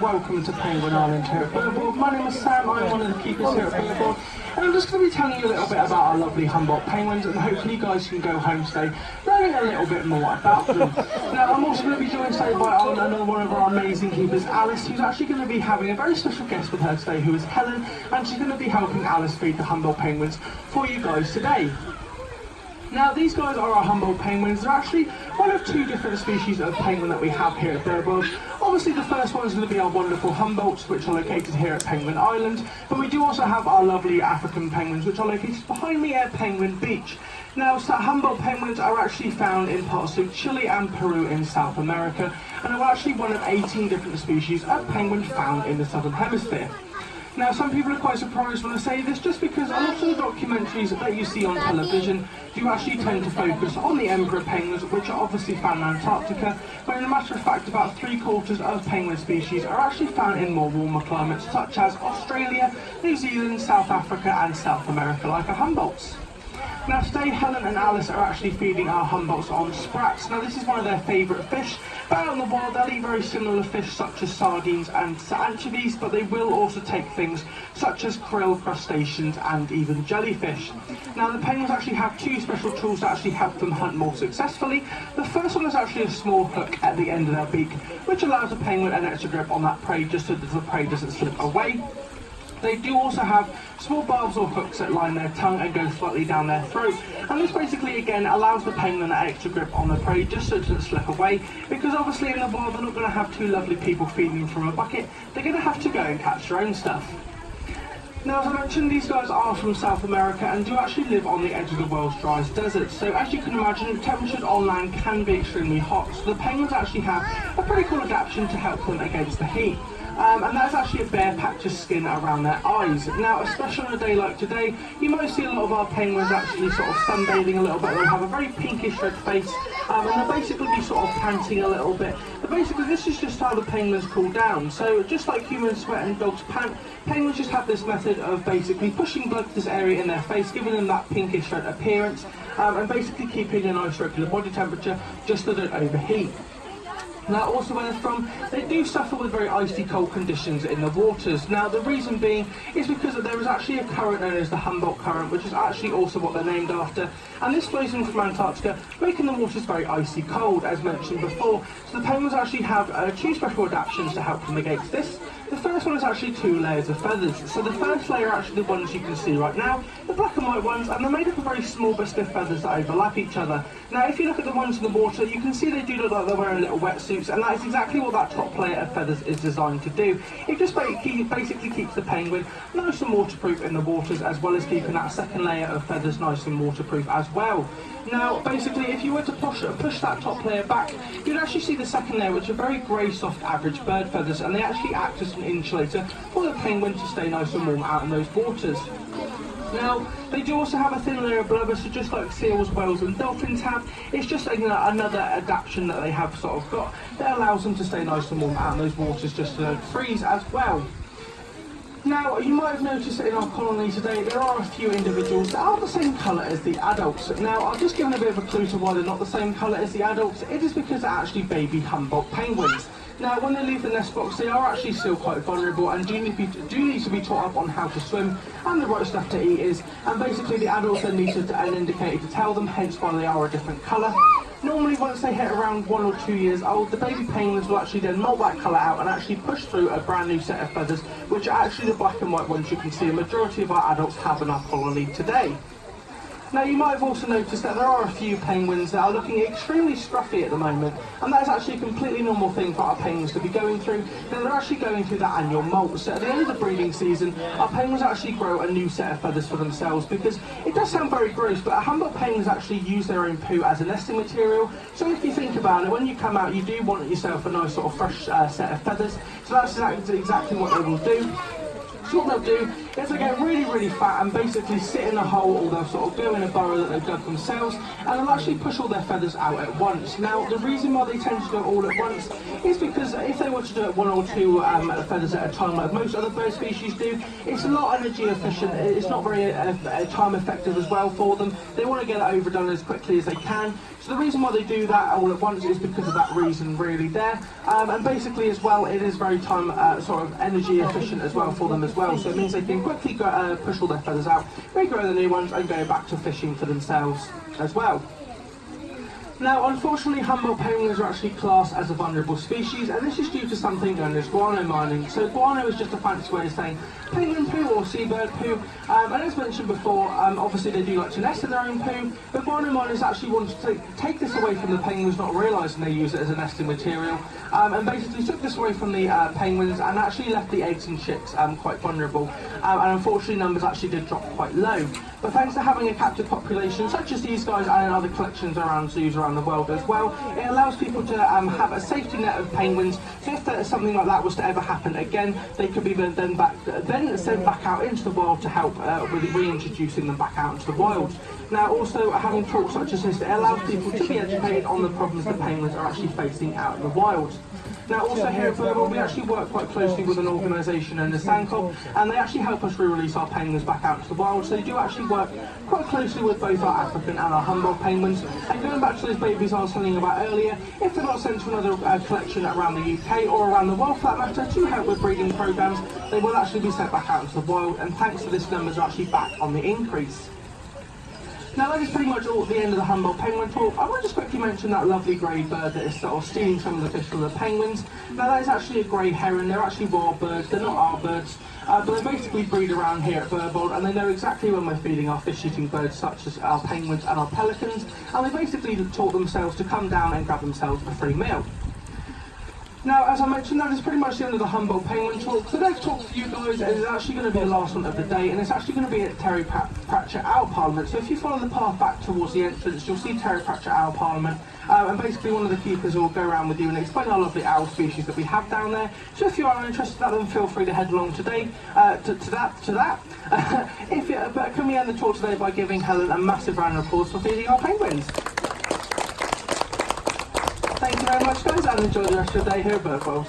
and welcome to Penguin Island here at Birdworld. My name is Sam, I'm one of the keepers here at Birdworld, and I'm just going to be telling you a little bit about our lovely Humboldt penguins, and hopefully you guys can go home today learning a little bit more about them. Now, I'm also going to be joined today by another one of our amazing keepers, Alice, who's actually going to be having a very special guest with her today, who is Helen, and she's going to be helping Alice feed the Humboldt penguins for you guys today. Now, these guys are our Humboldt penguins. They're actually one of two different species of penguin that we have here at Birdworld. Obviously, the first one is going to be our wonderful Humboldts, which are located here at Penguin Island, but we do also have our lovely African penguins, which are located behind me at Penguin Beach. Now, so Humboldt penguins are actually found in parts of Chile and Peru in South America, and are actually one of 18 different species of penguin found in the Southern Hemisphere. Now, some people are quite surprised when I say this, just because a lot of the documentaries that you see on television do actually tend to focus on the emperor penguins, which are obviously found in Antarctica, but in a matter of fact, about 3/4 of penguin species are actually found in more warmer climates, such as Australia, New Zealand, South Africa and South America, like our Humboldts. Now, today Helen and Alice are actually feeding our Humboldts on sprats. Now, this is one of their favourite fish, but out in the wild they'll eat very similar fish such as sardines and anchovies, but they will also take things such as krill, crustaceans and even jellyfish. Now, the penguins actually have two special tools that actually help them hunt more successfully. The first one is actually a small hook at the end of their beak, which allows the penguin an extra grip on that prey just so that the prey doesn't slip away. They do also have small barbs or hooks that line their tongue and go slightly down their throat, and this basically again allows the penguin an extra grip on the prey just so it doesn't slip away, because obviously in the wild they're not going to have two lovely people feeding them from a bucket, they're going to have to go and catch their own stuff. Now, as I mentioned, these guys are from South America and do actually live on the edge of the world's driest desert, so as you can imagine, temperatures on land can be extremely hot, so the penguins actually have a pretty cool adaptation to help them against the heat. And that's actually a bare patch of skin around their eyes. Now, especially on a day like today, you might see a lot of our penguins actually sort of sunbathing a little bit. They'll have a very pinkish red face, and they'll basically be sort of panting a little bit. But basically, this is just how the penguins cool down. So, just like humans sweat and dogs pant, penguins just have this method of basically pushing blood to this area in their face, giving them that pinkish red appearance, and basically keeping a nice regular body temperature just so they don't overheat. Now, also where they're from, they do suffer with very icy cold conditions in the waters. Now, the reason being is because there is actually a current known as the Humboldt Current, which is actually also what they're named after, and this flows in from Antarctica, making the waters very icy cold, as mentioned before. So the penguins actually have two special adaptations to help them against this. The first one is actually two layers of feathers. So the first layer are actually the ones you can see right now, the black and white ones, and they're made up of very small but stiff feathers that overlap each other. Now, if you look at the ones in the water, you can see they do look like they're wearing little wetsuits, and that is exactly what that top layer of feathers is designed to do. It just basically keeps the penguin nice and waterproof in the waters, as well as keeping that second layer of feathers nice and waterproof as well. Now, basically, if you were to push that top layer back, you'd actually see the second layer, which are very grey, soft, average bird feathers, and they actually act as an insulator for the penguin to stay nice and warm out in those waters. Now, they do also have a thin layer of blubber, so just like seals, whales and dolphins have, it's just another adaptation that they have sort of got that allows them to stay nice and warm out in those waters just to don't freeze as well. Now, you might have noticed that in our colony today, there are a few individuals that are the same colour as the adults. Now, I've just given a bit of a clue to why they're not the same colour as the adults. It is because they're actually baby Humboldt penguins. Now, when they leave the nest box, they are actually still quite vulnerable and do need to be taught up on how to swim and the right stuff to eat is, and basically the adults then need an indicator to tell them, hence why they are a different colour. Normally, once they hit around 1 or 2 years old, the baby penguins will actually then molt that colour out and actually push through a brand new set of feathers, which are actually the black and white ones you can see a majority of our adults have in our colony today. Now, you might have also noticed that there are a few penguins that are looking extremely scruffy at the moment, and that is actually a completely normal thing for our penguins to be going through. Now, they're actually going through that annual molt, so at the end of the breeding season, our penguins actually grow a new set of feathers for themselves, because it does sound very gross, but Humboldt penguins actually use their own poo as a nesting material. So if you think about it, when you come out, you do want yourself a nice sort of fresh set of feathers, so that's exactly what they will do. So what they'll do is they get really, really fat and basically sit in a hole, or they'll sort of go in a burrow that they've dug themselves, and they'll actually push all their feathers out at once. Now, the reason why they tend to do it all at once is because if they were to do it one or two feathers at a time, like most other bird species do, it's a lot energy efficient. It's not very time effective as well for them. They want to get it overdone as quickly as they can. So the reason why they do that all at once is because of that reason really there. And basically as well, it is very time sort of energy efficient as well for them as well. So it means they can quickly push all their feathers out, regrow the new ones, and go back to fishing for themselves as well. Now, unfortunately, Humboldt penguins are actually classed as a vulnerable species, and this is due to something known as guano mining. So guano is just a fancy way of saying penguin poo or seabird poo, and as mentioned before, obviously they do like to nest in their own poo, but guano miners actually wanted to take this away from the penguins, not realising they use it as a nesting material, and basically took this away from the penguins and actually left the eggs and chicks quite vulnerable, and unfortunately numbers actually did drop quite low. But thanks to having a captive population such as these guys and other collections around zoos around the world as well, it allows people to have a safety net of penguins, so if something like that was to ever happen again, they could be then sent back out into the wild to help with reintroducing them back out into the wild. Now also having talks such as this, it allows people to be educated on the problems that penguins are actually facing out in the wild. Now also here at Birdworld, we actually work quite closely with an organisation known as Sandcop, and they actually help us re-release our penguins back out into the wild. So they do actually work quite closely with both our African and our Humboldt penguins. And going back to those babies I was telling you about earlier, if they're not sent to another collection around the UK or around the world for that matter to help with breeding programmes, they will actually be sent back out into the wild, and thanks to this, numbers are actually back on the increase. Now that is pretty much all at the end of the Humboldt penguin talk. I want to just quickly mention that lovely grey bird that is sort of stealing some of the fish from the penguins. Now that is actually a grey heron. They're actually wild birds, they're not our birds, but they basically breed around here at Birdworld, and they know exactly when we're feeding our fish-eating birds such as our penguins and our pelicans, and they basically taught themselves to come down and grab themselves a free meal. Now, as I mentioned, that is pretty much the end of the Humboldt penguin talk. The next talk for you guys is actually going to be the last one of the day, and it's actually going to be at Terry Pratchett Owl Parliament. So if you follow the path back towards the entrance, you'll see Terry Pratchett Owl Parliament, and basically one of the keepers will go around with you and explain our lovely owl species that we have down there. So if you are interested in that, then feel free to head along today to that. But can we end the talk today by giving Helen a massive round of applause for feeding our penguins? Thank you very much, guys, and enjoy the rest of your day here at Birdworld.